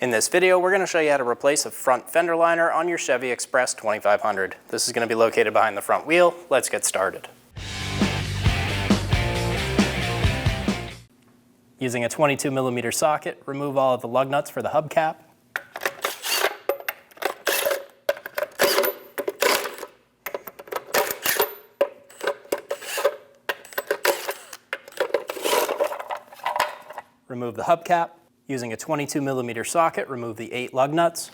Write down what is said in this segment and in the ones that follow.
In this video, we're going to show you how to replace a front fender liner on your Chevy Express 2500. This is going to be located behind the front wheel. Let's get started. Using a 22mm socket, remove all of the lug nuts for the hubcap. Remove the hubcap. Using a 22mm socket, remove the 8 lug nuts.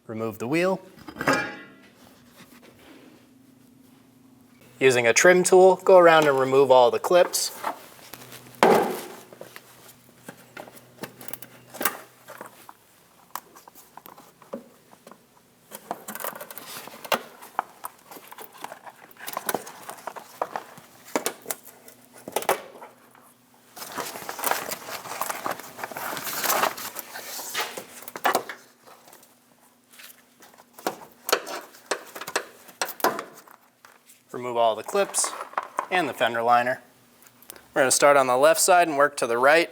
Remove the wheel. Using a trim tool, go around and remove all the clips. Remove all the clips and the fender liner. We're going to start on the left side and work to the right.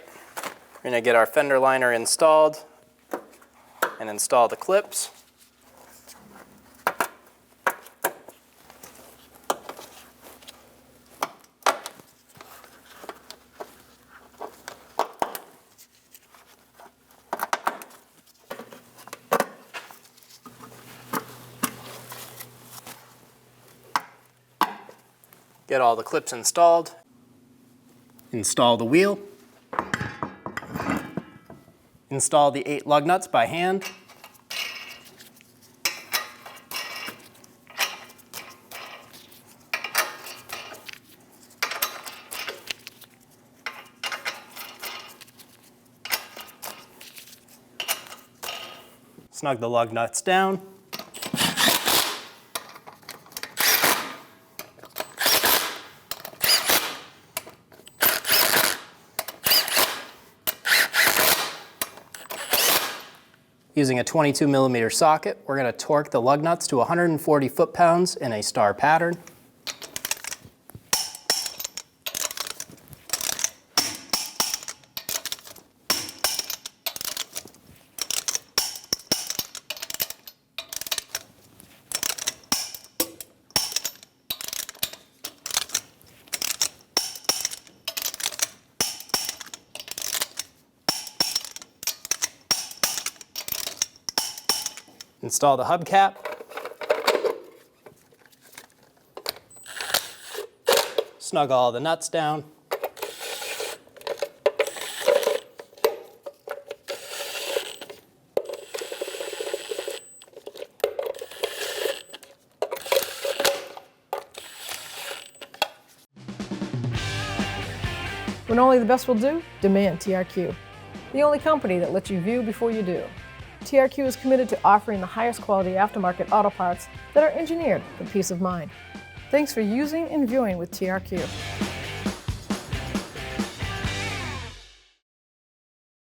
We're going to get our fender liner installed and install the clips. Get all the clips installed. Install the wheel. Install the 8 lug nuts by hand. Snug the lug nuts down. Using a 22mm socket, we're going to torque the lug nuts to 140 foot-pounds in a star pattern. Install the hubcap. Snug all the nuts down. When only the best will do, demand TRQ. The only company that lets you view before you do. TRQ is committed to offering the highest quality aftermarket auto parts that are engineered for peace of mind. Thanks for using and viewing with TRQ.